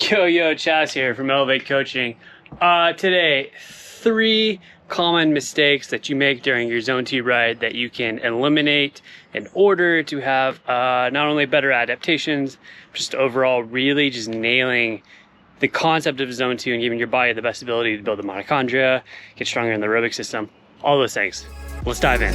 Yo, Chaz here from Elevate Coaching. Today, 3 common mistakes that you make during your Zone 2 ride that you can eliminate in order to have not only better adaptations, just overall really just nailing the concept of Zone 2 and giving your body the best ability to build the mitochondria, get stronger in the aerobic system, all those things. Let's dive in.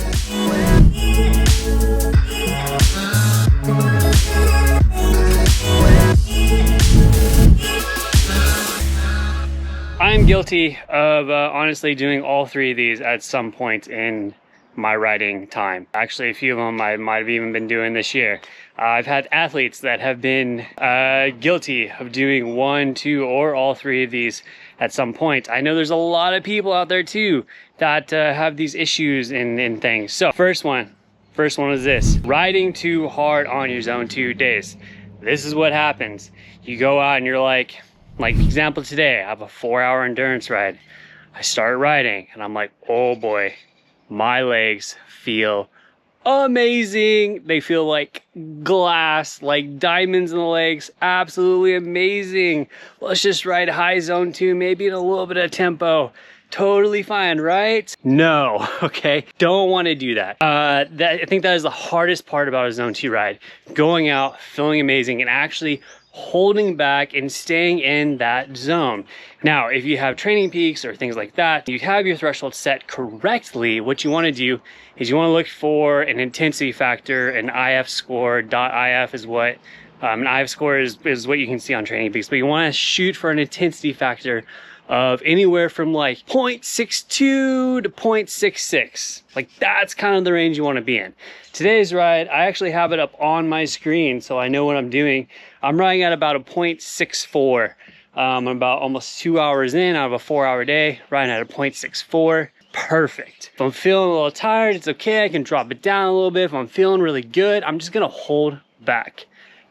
I'm guilty of honestly doing all 3 of these at some point in my riding time. Actually, a few of them I might have even been doing this year. I've had athletes that have been guilty of doing 1, 2, or all 3 of these at some point. I know there's a lot of people out there too that have these issues and things. So first one is this: riding too hard on your Zone 2 days. This is what happens. You go out and you're like example today, I have a 4-hour endurance ride. I start riding and I'm like, oh boy, my legs feel amazing. They feel like glass, like diamonds in the legs. Absolutely amazing. Let's just ride high Zone 2, maybe in a little bit of tempo. Totally fine, right? No, okay? Don't want to do that. I think that is the hardest part about a Zone 2 ride. Going out, feeling amazing, and actually holding back and staying in that zone. Now, if you have training peaks or things like that, you have your threshold set correctly. What you want to do is you want to look for an intensity factor, an IF score. .IF is what an IF score is what you can see on training peaks, but you want to shoot for an intensity factor of anywhere from like 0.62 to 0.66. Like that's kind of the range you want to be in. Today's ride, I actually have it up on my screen so I know what I'm doing. I'm riding at about a 0.64. I'm about almost 2 hours in out of a 4-hour day, riding at a 0.64. Perfect. If I'm feeling a little tired, it's okay. I can drop it down a little bit. If I'm feeling really good, I'm just gonna hold back.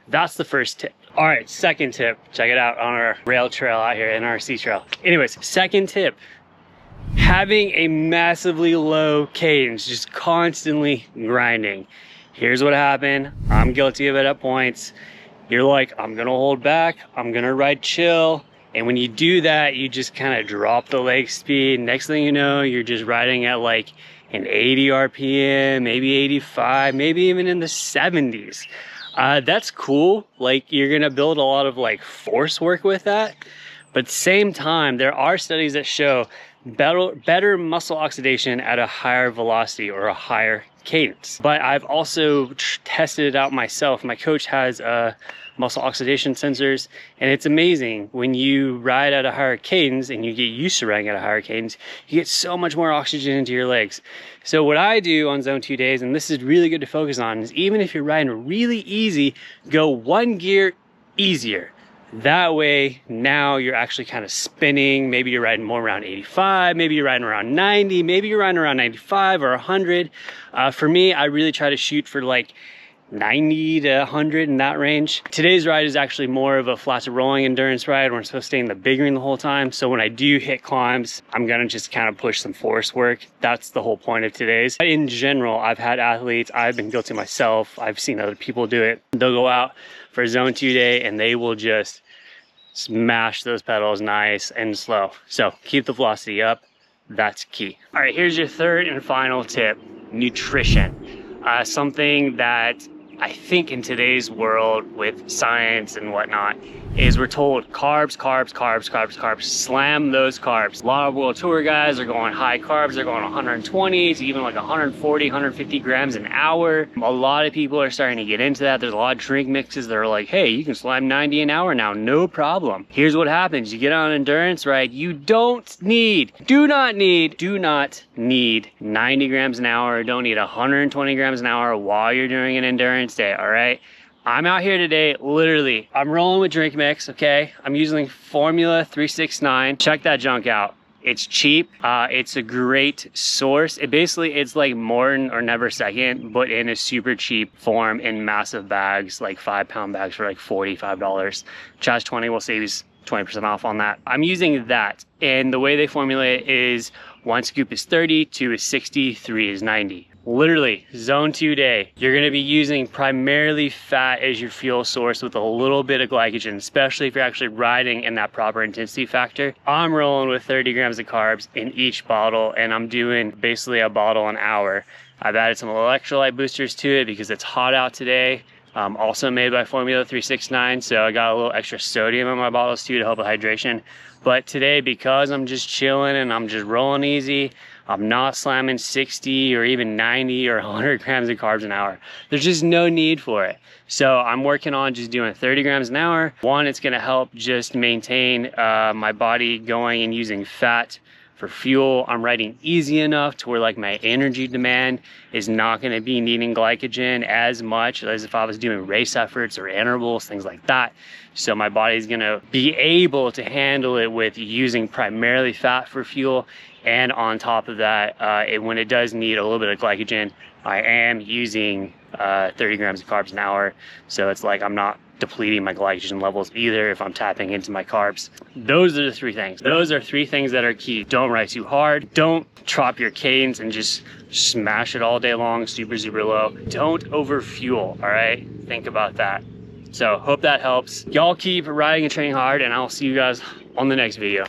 That's the first tip. All right, second tip. Check it out on our rail trail out here, NRC trail. Anyways, second tip. Having a massively low cadence, just constantly grinding. Here's what happened. I'm guilty of it at points. You're like, I'm gonna hold back, I'm gonna ride chill. And when you do that, you just kind of drop the leg speed. Next thing you know, you're just riding at like an 80 RPM, maybe 85, maybe even in the 70s. That's cool. Like you're gonna build a lot of like force work with that. But at the same time, there are studies that show better muscle oxidation at a higher velocity or a higher cadence. But I've also tested it out myself. My coach has muscle oxidation sensors, and it's amazing when you ride at a higher cadence and you get used to riding at a higher cadence, you get so much more oxygen into your legs. So what I do on Zone 2 days, and this is really good to focus on, is even if you're riding really easy, go 1 gear easier. That way, now you're actually kind of spinning. Maybe you're riding more around 85, maybe you're riding around 90, maybe you're riding around 95 or 100. For me, I really try to shoot for like 90 to 100 in that range. Today's ride is actually more of a flat to rolling endurance ride where I'm supposed to stay in the big ring the whole time. So when I do hit climbs, I'm gonna just kind of push some force work. That's the whole point of today's. But in general, I've had athletes, I've been guilty myself, I've seen other people do it. They'll go out for a Zone 2 day and they will just smash those pedals nice and slow. So keep the velocity up, that's key. All right, here's your third and final tip: nutrition. Something that I think in today's world with science and whatnot is we're told carbs, carbs, carbs, carbs, carbs, slam those carbs. A lot of world tour guys are going high carbs. They're going 120 to even like 140, 150 grams an hour. A lot of people are starting to get into that. There's a lot of drink mixes that are like, hey, you can slam 90 an hour now, no problem. Here's what happens. You get on an endurance ride, you do not need 90 grams an hour. Don't need 120 grams an hour while you're doing an endurance day, all right? I'm out here today, literally, I'm rolling with drink mix, okay? I'm using Formula 369. Check that junk out. It's cheap. It's a great source. It's like Morton or Never Second, but in a super cheap form in massive bags, like 5-pound bags for like $45. Chaz 20 will save you 20% off on that. I'm using that, and the way they formulate it is 1 scoop is 30, 2 is 60, 3 is 90. Literally, zone 2 day, you're gonna be using primarily fat as your fuel source with a little bit of glycogen, especially if you're actually riding in that proper intensity factor. I'm rolling with 30 grams of carbs in each bottle, and I'm doing basically a bottle an hour. I've added some electrolyte boosters to it because it's hot out today. Also made by Formula 369, so I got a little extra sodium in my bottles too to help with hydration. But today, because I'm just chilling and I'm just rolling easy, I'm not slamming 60 or even 90 or 100 grams of carbs an hour. There's just no need for it. So I'm working on just doing 30 grams an hour. One, it's gonna help just maintain my body going and using fat for fuel. I'm riding easy enough to where like my energy demand is not gonna be needing glycogen as much as if I was doing race efforts or intervals, things like that. So my body's gonna be able to handle it with using primarily fat for fuel. And on top of that, when it does need a little bit of glycogen, I am using 30 grams of carbs an hour. So it's like I'm not depleting my glycogen levels either if I'm tapping into my carbs. Those are the three things. Those are three things that are key. Don't ride too hard. Don't drop your cadence and just smash it all day long, super, super low. Don't overfuel, all right? Think about that. So hope that helps. Y'all keep riding and training hard, and I'll see you guys on the next video.